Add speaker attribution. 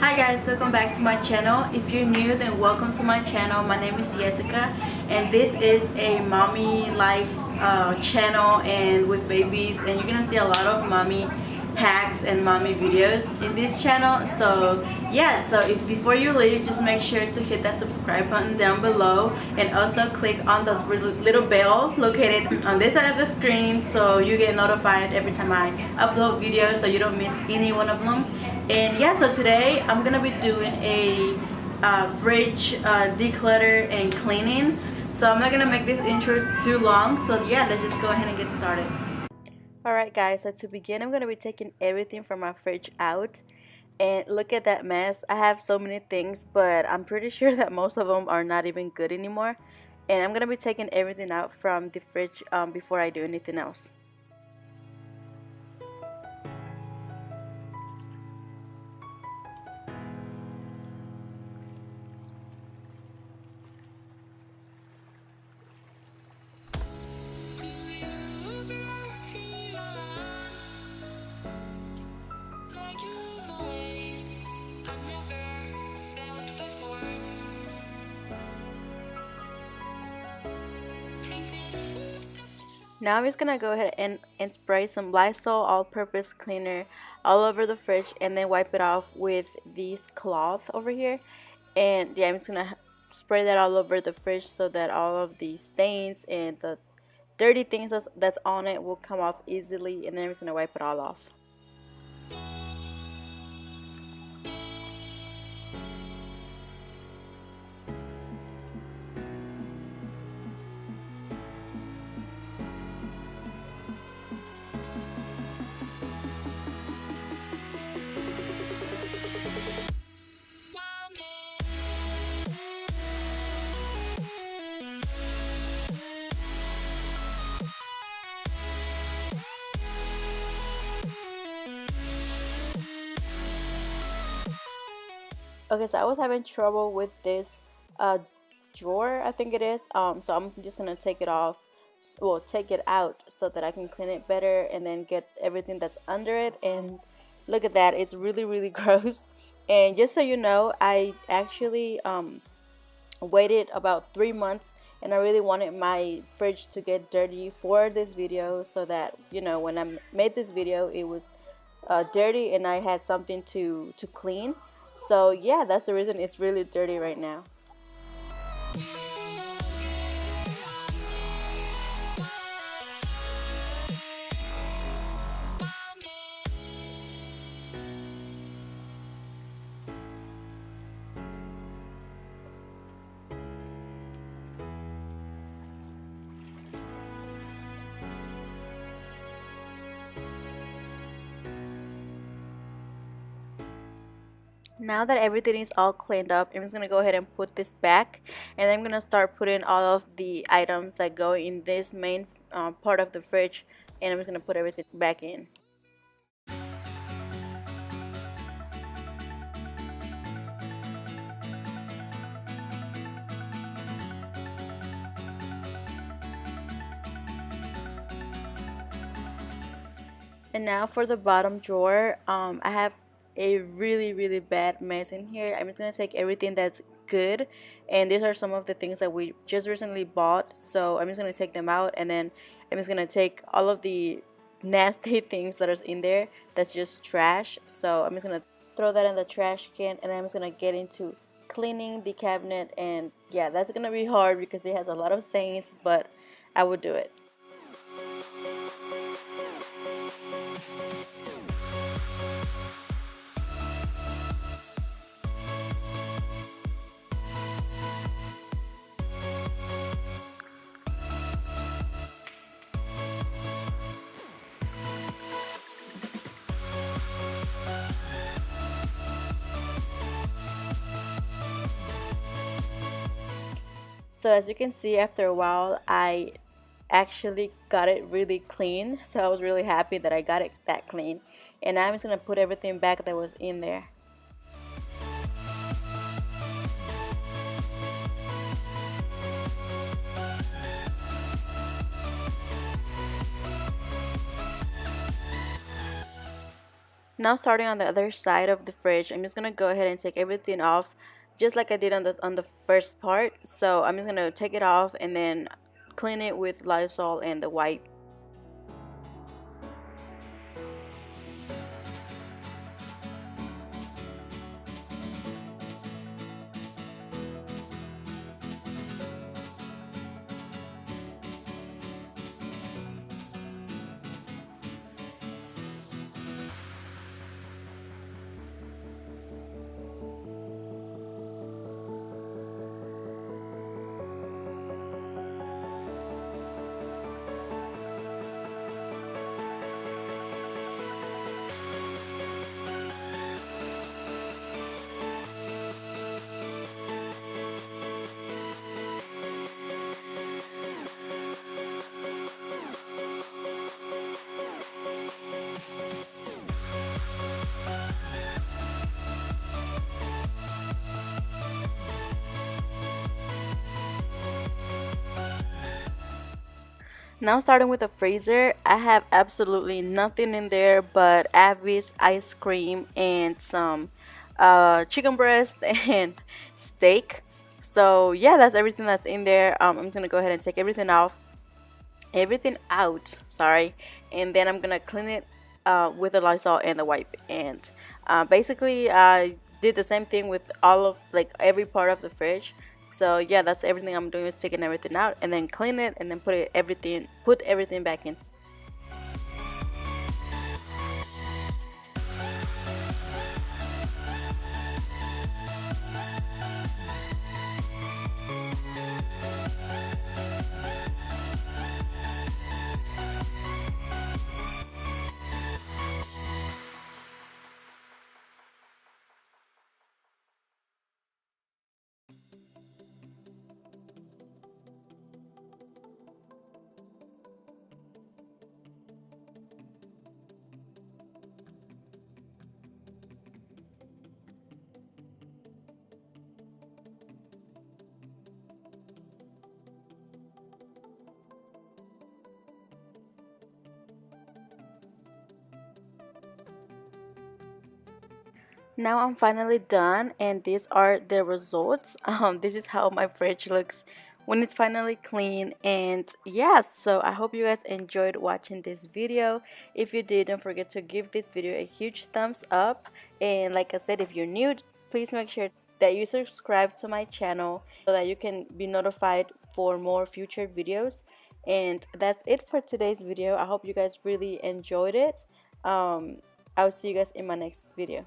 Speaker 1: Hi guys, welcome back to my channel. If you're new, then welcome to my channel. My name is Jessica and this is a mommy life channel and with babies, and you're gonna see a lot of mommy hacks and mommy videos in this channel. So yeah, so if before you leave, just make sure to hit that subscribe button down below and also click on the little bell located on this side of the screen so you get notified every time I upload videos so you don't miss any one of them. And yeah, so today I'm gonna be doing a fridge declutter and cleaning. So I'm not gonna make this intro too long, so yeah, let's just go ahead and get started. Alright guys, so to begin, I'm gonna be taking everything from my fridge out. And look at that mess. I have so many things, but I'm pretty sure that most of them are not even good anymore. And I'm gonna be taking everything out from the fridge before I do anything else. Now I'm just gonna go ahead and spray some Lysol all-purpose cleaner all over the fridge and then wipe it off with this cloth over here. And yeah, I'm just gonna spray that all over the fridge so that all of the stains and the dirty things that's on it will come off easily, and then I'm just gonna wipe it all off. Okay, so I was having trouble with this drawer, I think it is. So I'm just gonna take it off, well, take it out so that I can clean it better and then get everything that's under it. And look at that, it's really gross. And just so you know, I actually waited about 3 months, and I really wanted my fridge to get dirty for this video so that, you know, when I made this video it was dirty and I had something to clean. So yeah, that's the reason it's really dirty right now. Now that everything is all cleaned up, I'm just gonna go ahead and put this back, and then I'm gonna start putting all of the items that go in this main part of the fridge, and I'm just gonna put everything back in. And now for the bottom drawer, I have a really bad mess in here. I'm just gonna take everything that's good, and these are some of the things that we just recently bought, so I'm just gonna take them out, and then I'm just gonna take all of the nasty things that are in there that's just trash. So I'm just gonna throw that in the trash can, and I'm just gonna get into cleaning the cabinet. And yeah, that's gonna be hard because it has a lot of stains, but I would do it. So as you can see, after a while I actually got it really clean, so I was really happy that I got it that clean. And now I'm just gonna put everything back that was in there. Now starting on the other side of the fridge, I'm just gonna go ahead and take everything off just like I did on the first part. So I'm just gonna take it off and then clean it with Lysol and the wipe. Now starting with the freezer, I have absolutely nothing in there but Abby's ice cream and some chicken breast and steak. So yeah, that's everything that's in there. I'm just gonna go ahead and take everything out, sorry, and then I'm gonna clean it with the Lysol and the wipe. And basically, I did the same thing with all of like every part of the fridge. So yeah, that's everything I'm doing is taking everything out and then clean it and then put everything back in. Now I'm finally done, and these are the results. This is how my fridge looks when it's finally clean. And yes, so I hope you guys enjoyed watching this video. If you did, don't forget to give this video a huge thumbs up. And like I said, if you're new, please make sure that you subscribe to my channel so that you can be notified for more future videos. And that's it for today's video. I hope you guys really enjoyed it. I'll see you guys in my next video.